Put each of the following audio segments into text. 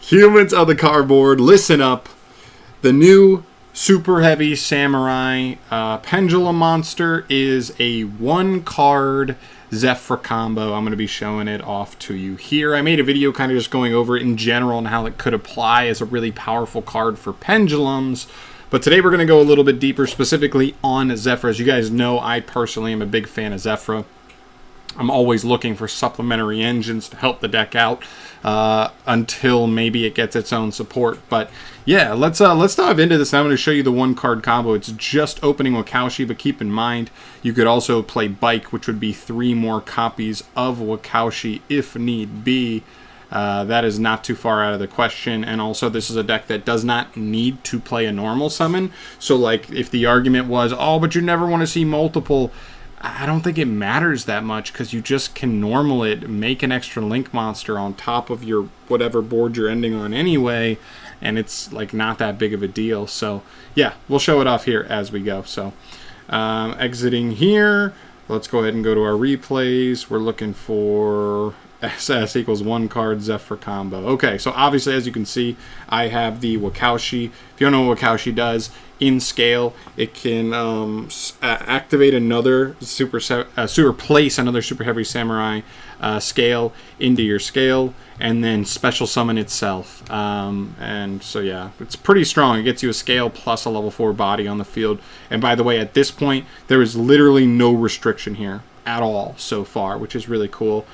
Humans of the cardboard, listen up. The new Super Heavy Samurai Pendulum Monster is a one-card ZEFRA combo. I'm going to be showing it off to you here. I made a video kind of just going over it in general and how it could apply as a really powerful card for pendulums. But today we're going to go a little bit deeper specifically on ZEFRA. As you guys know, I personally am a big fan of ZEFRA. I'm always looking for supplementary engines to help the deck out until maybe it gets its own support. But yeah, let's dive into this. I'm going to show you the one card combo. It's just opening Wakaushi, but keep in mind you could also play Bike, which would be 3 more copies of Wakaushi if need be. That is not too far out of the question. And also this is a deck that does not need to play a normal summon. So like if the argument was, oh, but you never want to see multiple, I don't think it matters that much because you just can normal it, make an extra link monster on top of your whatever board you're ending on anyway, and it's like not that big of a deal. So yeah, we'll show it off here as we go. So exiting here, let's go ahead and go to our replays. We're looking for SS equals 1 card ZEFRA combo. Okay, so obviously as you can see, I have the Wakaushi. If you don't know what Wakaushi does, in scale, it can activate another place another Super Heavy Samurai scale into your scale, and then special summon itself. And so yeah, it's pretty strong. It gets you a scale plus a level 4 body on the field. And by the way, at this point, there is literally no restriction here at all so far, which is really cool.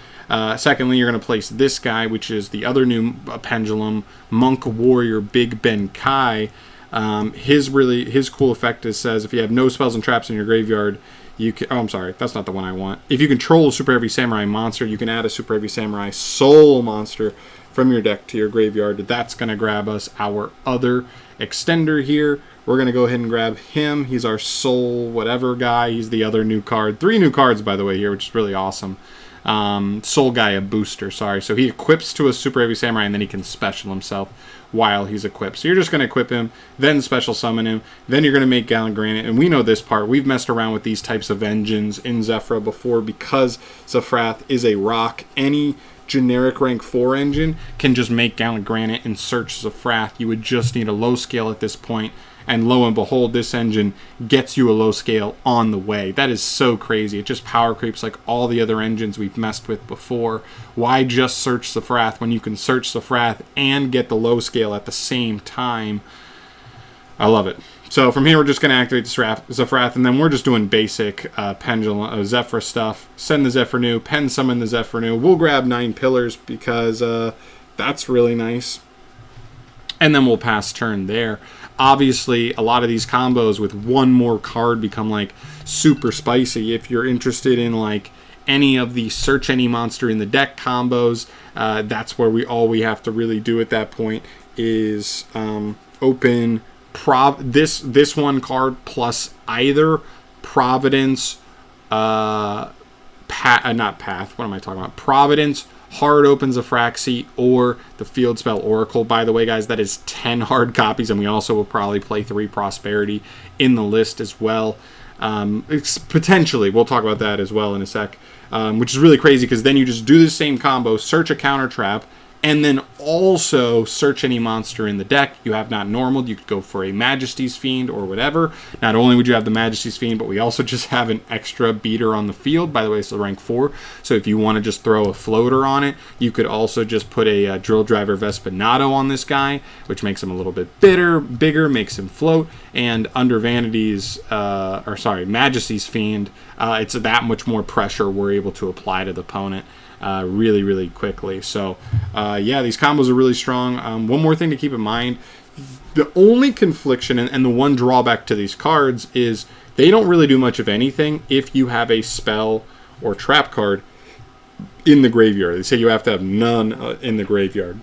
Secondly, you're going to place this guy, which is the other new pendulum, Monk Warrior Big Ben Kai. His cool effect is says if you have no spells and traps in your graveyard, you can. Oh, I'm sorry, that's not the one I want. If you control a Super Heavy Samurai monster, you can add a Super Heavy Samurai Soul monster from your deck to your graveyard. That's going to grab us our other extender here. We're going to go ahead and grab him. He's our Soul whatever guy. He's the other new card. 3 new cards, by the way, here, which is really awesome. Soul guy, a booster, sorry. So he equips to a Super Heavy Samurai, and then he can special himself while he's equipped. So you're just going to equip him, then special summon him, then you're going to make Gallant Granite. And we know this part. We've messed around with these types of engines in ZEFRA before because ZEFRA is a rock. Any generic rank 4 engine can just make Gallant Granite and search ZEFRA. You would just need a low scale at this point. And lo and behold, this engine gets you a low scale on the way. That is so crazy. It just power creeps like all the other engines we've messed with before. Why just search ZEFRA when you can search ZEFRA and get the low scale at the same time? I love it. So from here, we're just going to activate the ZEFRA, and then we're just doing basic pendulum ZEFRA stuff. Send the ZEFRA new, pen summon the ZEFRA new. We'll grab 9 pillars because that's really nice. And then we'll pass turn there. Obviously, a lot of these combos with one more card become like super spicy. If you're interested in like any of the search any monster in the deck combos, that's where we have to really do at that point is open this one card plus either Providence, not Path. What am I talking about? Providence. Hard opens a Fraxi or the Field Spell Oracle. By the way, guys, that is 10 hard copies, and we also will probably play 3 Prosperity in the list as well. Potentially, we'll talk about that as well in a sec, which is really crazy because then you just do the same combo, search a counter trap, and then also search any monster in the deck. You have not normaled. You could go for a Majesty's Fiend or whatever. Not only would you have the Majesty's Fiend, but we also just have an extra beater on the field. By the way, it's rank 4. So if you want to just throw a floater on it, you could also just put a Drill Driver Vespinato on this guy, which makes him a little bit bigger, makes him float. And under Majesty's Fiend, it's that much more pressure we're able to apply to the opponent. Really, really quickly. So, yeah, these combos are really strong. One more thing to keep in mind. The only confliction and the one drawback to these cards is they don't really do much of anything if you have a spell or trap card in the graveyard. They say you have to have none in the graveyard.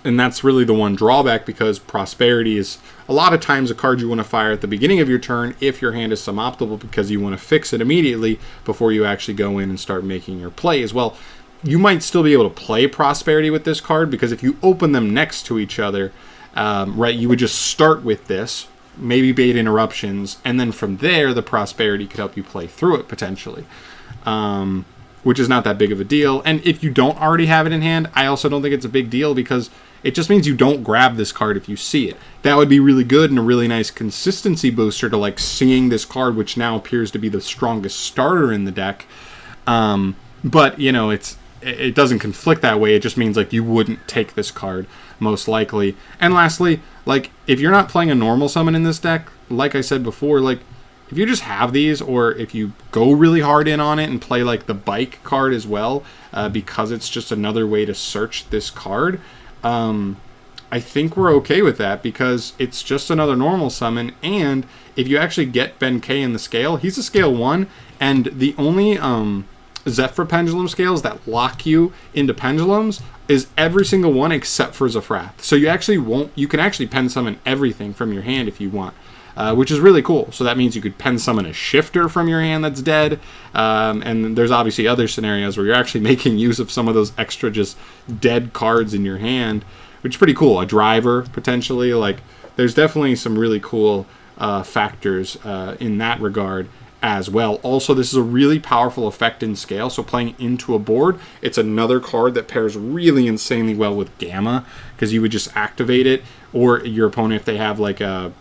And that's really the one drawback because Prosperity is a lot of times a card you want to fire at the beginning of your turn if your hand is suboptimal because you want to fix it immediately before you actually go in and start making your plays. Well, you might still be able to play Prosperity with this card because if you open them next to each other, right, you would just start with this, maybe bait interruptions, and then from there the Prosperity could help you play through it potentially. which is not that big of a deal. And if you don't already have it in hand, I also don't think it's a big deal because it just means you don't grab this card if you see it. That would be really good and a really nice consistency booster to like seeing this card, which now appears to be the strongest starter in the deck. But, you know, it doesn't conflict that way. It just means like you wouldn't take this card most likely. And lastly, like if you're not playing a normal summon in this deck, like I said before, like if you just have these, or if you go really hard in on it and play like the bike card as well, because it's just another way to search this card, I think we're okay with that because it's just another normal summon. And if you actually get Benkei in the scale, he's a scale 1, and the only ZEFRA pendulum scales that lock you into pendulums is every single one except for ZEFRA. So you can actually pen summon everything from your hand if you want, which is really cool. So that means you could pen summon a shifter from your hand that's dead, and there's obviously other scenarios where you're actually making use of some of those extra just dead cards in your hand, which is pretty cool. A driver potentially, like there's definitely some really cool factors in that regard as well. Also, this is a really powerful effect in scale, so playing into a board, it's another card that pairs really insanely well with Gamma, because you would just activate it, or your opponent, if they have like a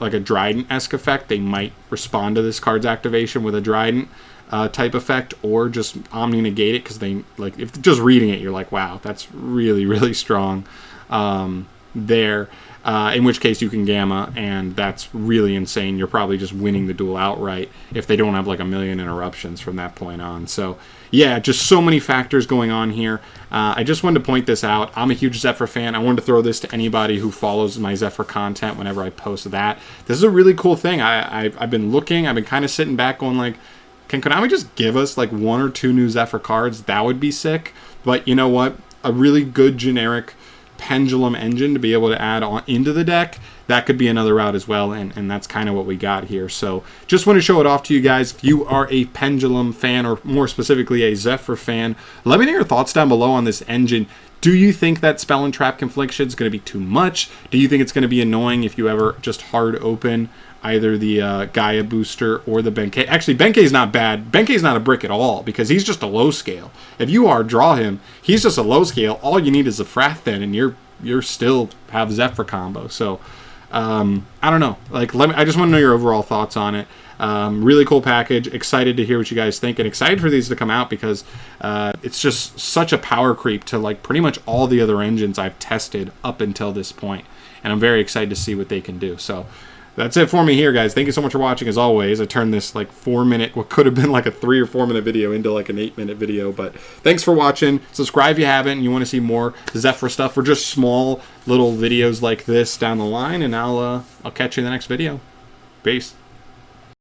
Dryden-esque effect, they might respond to this card's activation with a Dryden type effect, or just Omni negate it, because they like, if just reading it, you're like, wow, that's really, really strong there. In which case you can Gamma, and that's really insane. You're probably just winning the duel outright if they don't have like a million interruptions from that point on. So yeah, just so many factors going on here. I just wanted to point this out. I'm a huge ZEFRA fan. I wanted to throw this to anybody who follows my ZEFRA content whenever I post that. This is a really cool thing. I've been looking. I've been kind of sitting back going like, can Konami just give us like 1 or 2 new ZEFRA cards? That would be sick. But you know what? A really good generic pendulum engine to be able to add on into the deck, that could be another route as well, and that's kind of what we got here. So just want to show it off to you guys. If you are a pendulum fan, or more specifically a ZEFRA fan, let me know your thoughts down below on this engine. Do you think that Spell and Trap Confliction is going to be too much? Do you think it's going to be annoying if you ever just hard open either the Gaia booster or the Benkei? Actually, Benkei's not bad. Benkei's not a brick at all, because he's just a low scale. If you hard draw him, he's just a low scale. All you need is a Frath then, and you're still have ZEFRA combo. So I don't know. Like, I just want to know your overall thoughts on it. Really cool package. Excited to hear what you guys think, and excited for these to come out, because it's just such a power creep to like pretty much all the other engines I've tested up until this point, and I'm very excited to see what they can do. So that's it for me here, guys. Thank you so much for watching. As always, I turned this like 4-minute, what could have been like a 3 or 4 minute video into like an 8-minute video. But thanks for watching. Subscribe if you haven't and you want to see more ZEFRA stuff, or just small little videos like this down the line. And I'll catch you in the next video. Peace.